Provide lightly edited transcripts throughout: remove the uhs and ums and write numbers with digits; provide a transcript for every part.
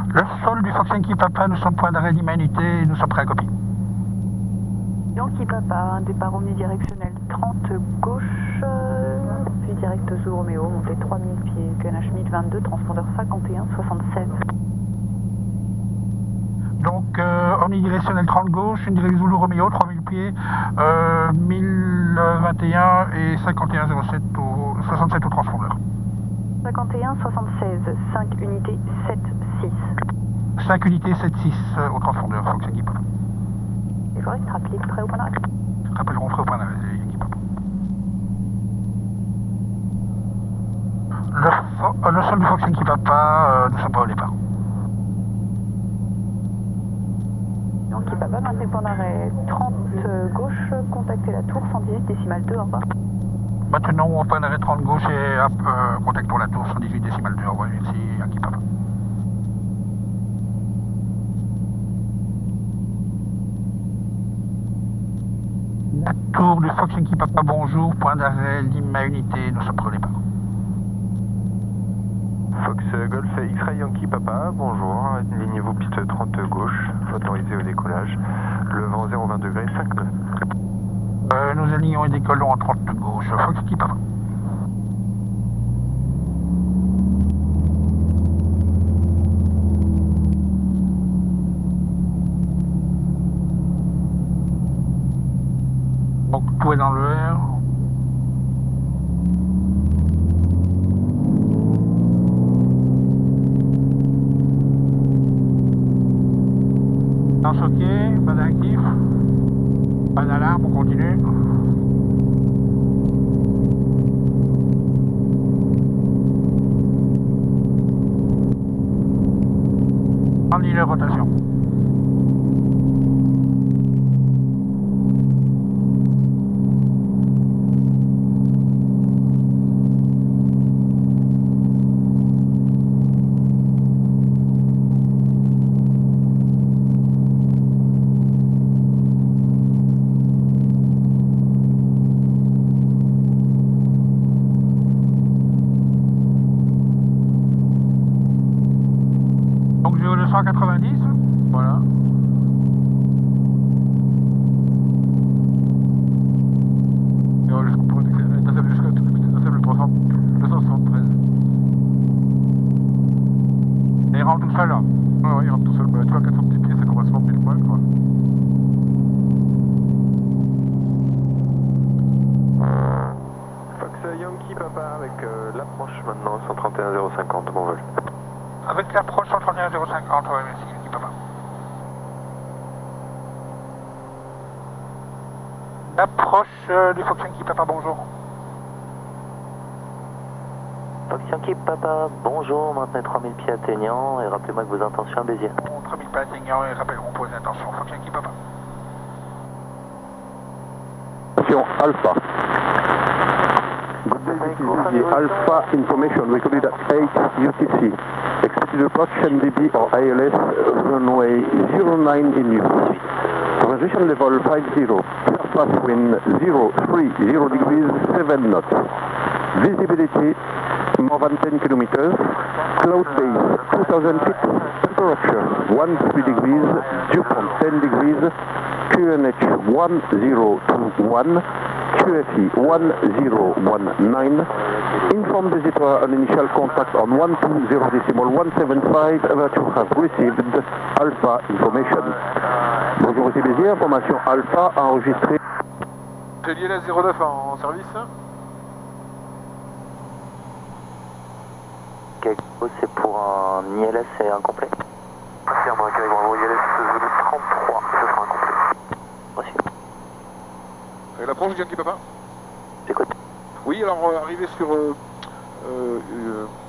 Le sol du Fox Yankee Papa, nous sommes point d'arrêt d'humanité, nous sommes prêts à copie. Yankee Papa, départ omnidirectionnel 30 gauche, puis direct Zulu Romeo, montée 3000 pieds, QNH 1022, transpondeur 51 76. Donc, omnidirectionnel 30 gauche, une direction Zulu Romeo, 3000 pieds, 1021 et 5107 au 67 au transpondeur. 51 76, 5 unités 7 6. 5 unités 7-6 au transpondeur, Fox Yankee Papa. C'est correct, rappelez prêt au point d'arrêt. Rappellerons prêt au point d'arrêt, Yankee Papa. Le sol du Fox Yankee Papa, nous sommes pas au départ. Yankee Papa, maintenez point d'arrêt 30 gauche, contactez la tour 118 décimale 2, au revoir. Maintenant, on point d'arrêt 30 gauche et contactons la tour 118 décimale 2, au revoir, merci Yankee Papa. La tour du Fox Yankee Papa, bonjour, point d'arrêt, Lima unité, nous sommes prêts au départ. Fox Golf X-Ray Yankee Papa, bonjour, alignez-vous piste 30 gauche, autorisé au décollage, le vent 020 degrés 5 nœuds. Nous alignons et décollons en 30 gauche, Fox Yankee Papa. Donc tout est dans le vert. Lance ok, pas d'actif, pas d'alarme, on continue. En ligne de rotation. Donc j'ai au 290, voilà. Et il rentre tout seul là. Ouais, il rentre tout seul. Bah, tu vois, 400 petits pieds, c'est complètement pile poil, quoi. Fox Yankee Papa avec l'approche maintenant, 131 050, bon vol. Avec l'approche 131 050, ouais, merci Yankee Papa. L'approche du Fox Yankee Papa, bonjour. Fox Yankee Papa, bonjour, maintenez 3000 pieds atteignants et rappelez-moi que vos intentions à Béziers. 3000 pas atteignants et rappellerons pour les intentions, Fox Yankee Papa. Attention, Alpha. Good day, this is the Alpha information recorded at 8 UTC. Expected approach NDB or ILS runway 09 in use. Transition level 50. Surface wind 030 degrees 7 knots. Visibility more than 10 kilometers. Cloud base 2000 feet. Temperature 13 degrees. Dew point 10 degrees. QNH 1021. QFE 1019. Inform visitor an initial contact on 120.175 that you have received Alpha information. Bonjour, ici Béziers, information Alpha enregistrée. J'ai l'ILS 09 en service. Ok, c'est pour un ILS et un complet. Affirme un carré Bravo ILS 33, ce sera incomplet. Reçu. Et l'approche, Yankee Papa. J'écoute. Oui, alors arrivé sur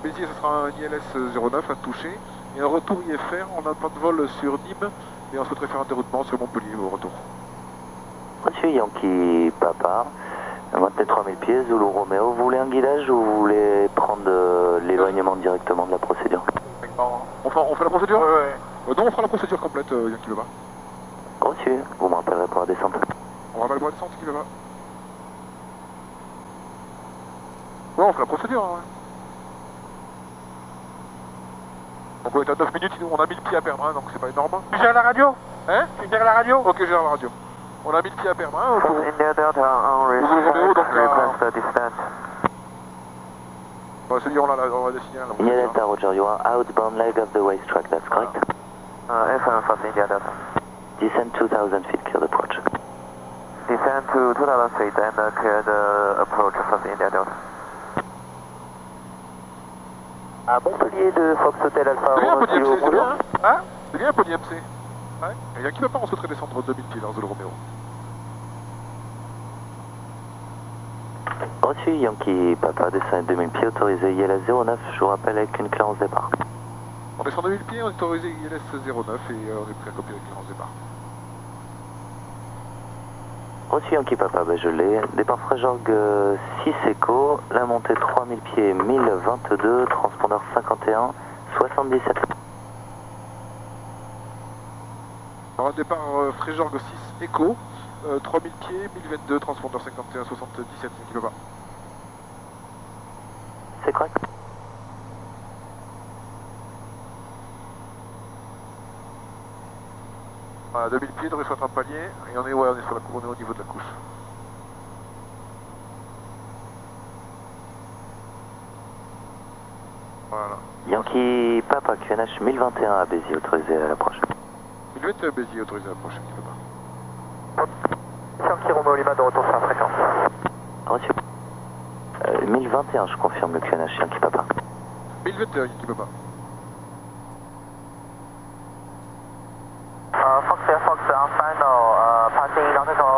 Béziers, ce sera un ILS 09 à toucher. Et un retour IFR, on a un plan de vol sur Nîmes et on souhaiterait faire un déroutement sur Montpellier au retour. Reçu Yankee Papa, maintenez 3000 pieds, Zulu Romeo. Vous voulez un guidage ou vous voulez prendre l'éloignement directement de la procédure? On fait la procédure? Ouais. Non, on fera la procédure complète, Yankee Papa. Reçu, vous me rappellerez pour la descente. On rappelle pour la descente, Yankee Papa. Ouais, on fait la procédure, hein, ouais. Donc on est à 9 minutes, on a 1000 pieds à perdre, hein, donc c'est pas énorme. Tu gères la radio? Hein? Tu gères la radio? Ok, j'ai la radio. On a 1000 pieds à perdre, hein, pour... India Delta on Romeo, donc request distance. Bon, c'est dit, on a des signaux. Là, India Delta, Roger, you are outbound leg of the waste track, that's correct? FM from India Delta. Descend 2000 feet, clear the approach. Descend to 2000 feet and clear the approach from India Delta. À Montpellier de Fox Hotel Alpha. C'est bien un peu Romeo, d'IMC, c'est bien, hein? Hein? C'est bien un peu d'IMC. Ouais. Et Yankee Papa, on souhaiterait descendre 2000 pieds dans Zulu Romeo. Reçu, Yankee Papa, descend 2000 pieds, autorisé ILS 09, je vous rappelle avec une clearance départ. On descend 2000 pieds, on est autorisé ILS 09 et on est prêt à copier la clearance départ. Reçu, Yankee Papa, je l'ai. Départ Fréjorgue 6 Echo, la montée 3000 pieds 1022, transpondeur 51, 77. Alors départ Fréjorgue 6 Echo, 3000 pieds, 1022, transpondeur 51, 77, Yankee Papa. C'est correct. Voilà, 2000 pieds, devrait être un palier, et on est, ouais, on est sur la couche, on est au niveau de la couche. Voilà. Yankee Papa, QNH 1021 à Béziers, autorisé à l'approche. 1021 Béziers, autorisé à l'approche, Yankee Papa. Yankee Romeo Lima de retour sur la fréquence. Reçu. 1021, je confirme le QNH, Yankee Papa. 1021, Yankee Papa. Fox Air Fox final, passing nautical,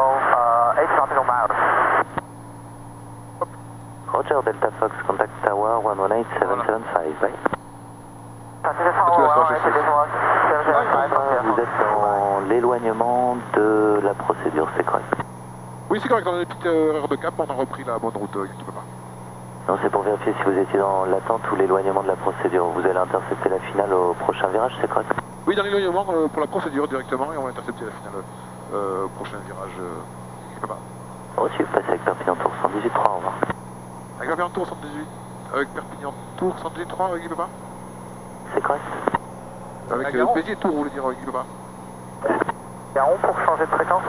8 nautical miles. Roger, Delta Fox, contact tower 118775, bye. Vous êtes dans l'éloignement de la procédure, c'est correct. Oui, c'est correct, on a une petite erreur de cap, on a repris la bonne route, Yankee Papa. Non, c'est pour vérifier si vous étiez dans l'attente ou l'éloignement de la procédure. Vous allez intercepter la finale au prochain virage, c'est correct? Oui, dans l'éloignement pour la procédure directement, et on va intercepter la finale prochain virage, Yankee Papa. Reçu, passez avec Perpignan Tour 118.3, au revoir. Avec Perpignan Tour 118, avec Perpignan Tour 118.3, Yankee Papa. C'est correct? Avec Béziers Tour, vous voulez dire, Yankee Papa. Garon pour changer de fréquence.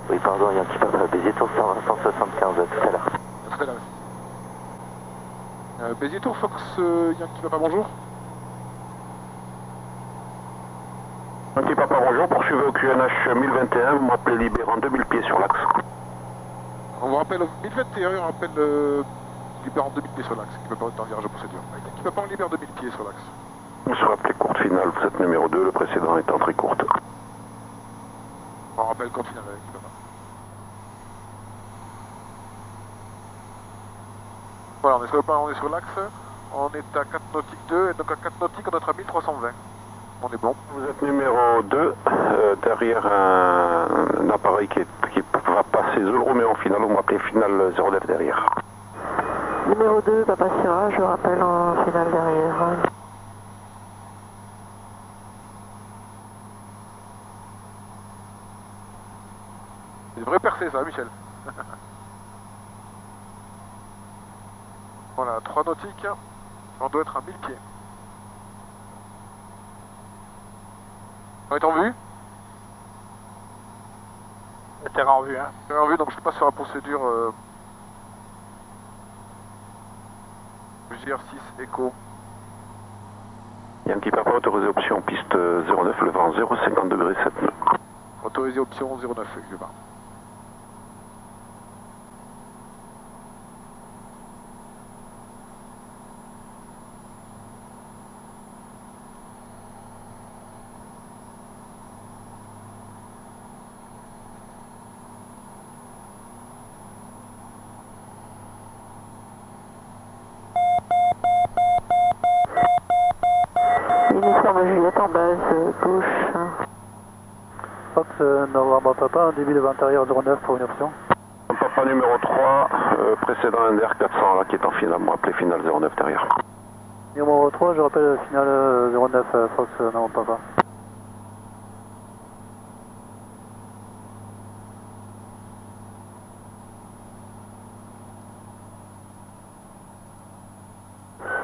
Oui, pardon, Yankee Papa, Béziers Tour 175, à tout à l'heure. À tout à l'heure. Béziers Tour, Fox, Yankee Papa, bonjour. Yankee Papa, bonjour, poursuivez au QNH 1021, vous m'appelez libérant 2000 pieds sur l'axe. On vous rappelle au 1021, on rappelle libérant 2000 pieds sur l'axe, qui peut permettre un virage de procédure. Qui peut pas en libérer 2000 pieds sur l'axe. Sur appelé courte finale, vous êtes numéro 2, le précédent étant très courte. On rappelle compte final avec Papa. Voilà, on est sur l'axe, on est à 4 nautiques 2, et donc à 4 nautiques on est à 1320. On est bon. Vous êtes numéro 2, derrière un appareil qui va passer Zulu Romeo en finale, vous m'appelez finale 09 derrière. Numéro 2, Papa Sierra, je rappelle en finale derrière. C'est une vraie percée ça, Michel. Voilà, 3 nautiques, on doit être à 1000 pieds. On est en vue? Le terrain en vue, hein. Terrain en vue, donc je passe sur la procédure GR6 Echo. Yankee Papa, autorisé option piste 09, le vent 0,50 degrés 7 nœuds. Autorisé option 09, quelque part. Uniforme Juliette en base, gauche. Fox, Novembre Papa, un débit de vent intérieur 09 pour une option. Papa numéro 3, précédent NDR 400 là qui est en finale, vous m'appelez finale 09 derrière. Numéro 3, je rappelle finale 09 Fox, Novembre Papa.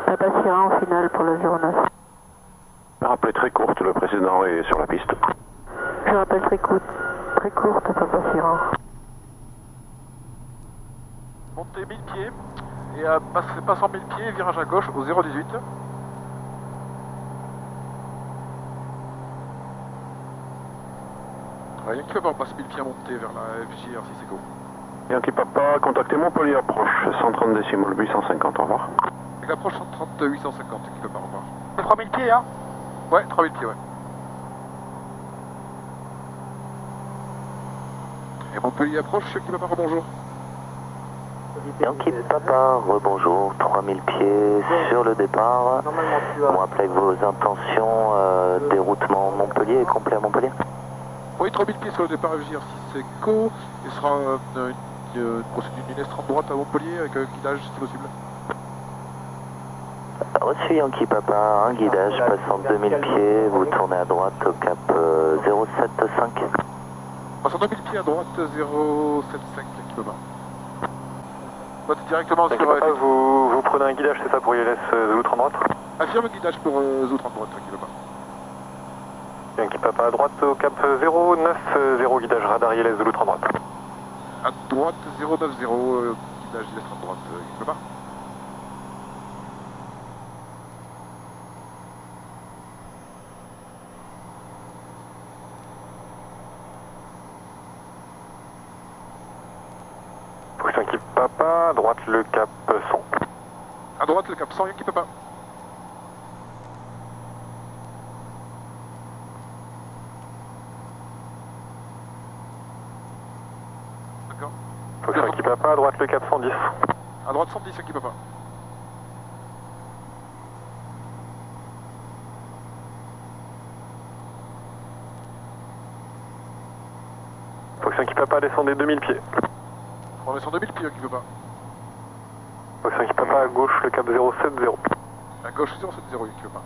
Papa Sierra en finale pour le 09. Rappelez très courte, le précédent est sur la piste. Je rappelle très courte, Papa Sierra. Montez 1000 pieds et passant 1000 pieds, virage à gauche au 018. Yankee Papa, on passe 1000 pieds à monter vers la FJ R6 Echo. Yankee Papa, contactez Montpellier approche, 130 décimales, 850, au revoir. Avec l'approche 130 850, Yankee Papa, au revoir. C'est 3000 pieds, hein? Ouais, 3000 pieds, ouais. Et Montpellier approche, Yankee Papa, rebonjour. Yankee Papa, rebonjour, 3000 pieds sur le départ. Vous rappelez que vos intentions, déroutement Montpellier est complet à Montpellier? Oui, 3000 pieds sur le départ FJ R6 Echo. Il sera une procédure d'une S30 droite à Montpellier avec un guidage si possible. Reçu Yankee Papa, un guidage passant 2000 pieds, vous tournez à droite au cap 075. Passant 2000 pieds à droite 075 Yankee Papa. Directement sur... vous prenez un guidage, c'est ça, pour ILS Zulu 30 droite? Affirme guidage pour Zulu 30 droite, Yankee Papa. Yankee Papa à droite au cap 090, guidage radar ILS Zulu 30 droite. À droite 090, guidage ILS 30 droite, Yankee Papa. Yankee Papa, à droite le cap 100. À droite le cap 100, Yankee Papa. D'accord. Yankee Papa, à droite le cap 110. À droite 110, Yankee Papa. Yankee Papa, descendez 2000 pieds. On est sur 2000 pieds, Yankee Papa. Yankee Papa à gauche le cap 070. À gauche 070, Yankee Papa.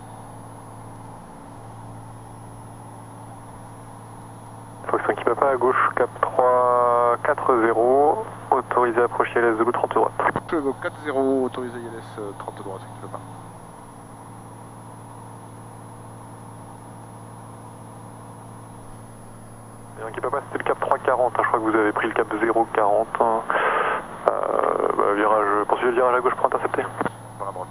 Yankee Papa à gauche cap 340, autorisé à approcher ILS Zulu 30 droite. 4-0, autorisé ILS 30 droite, Yankee Papa. Yankee Papa, c'était le cap 340, je crois que vous avez pris le cap 040. Virage, poursuivez le virage à gauche pour intercepter. Dans la droite.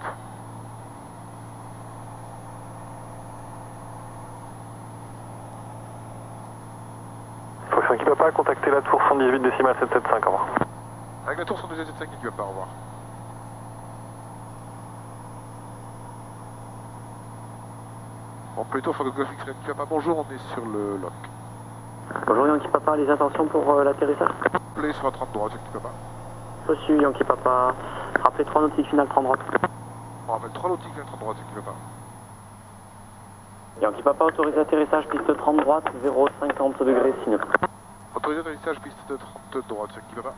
Yankee Papa, contactez la tour 118 décimale 775, au revoir. Avec la tour 118,75, Yankee Papa, au revoir. Bon, plutôt, faut que Golf X Yankee Papa, bonjour, on est sur le lock. Bonjour Yankee Papa, les intentions pour l'atterrissage? Play sur la 30 droite, Yankee Papa. Reçu Yankee Papa, rappelez 3 nautiques finales 30 droite. On rappelle 3 nautiques à 30 droite, Yankee Papa. Yankee Papa, autorisé atterrissage, piste 30 droite, 0,50 degrés, signe. Autorisé atterrissage, piste de 30 droite, Yankee Papa.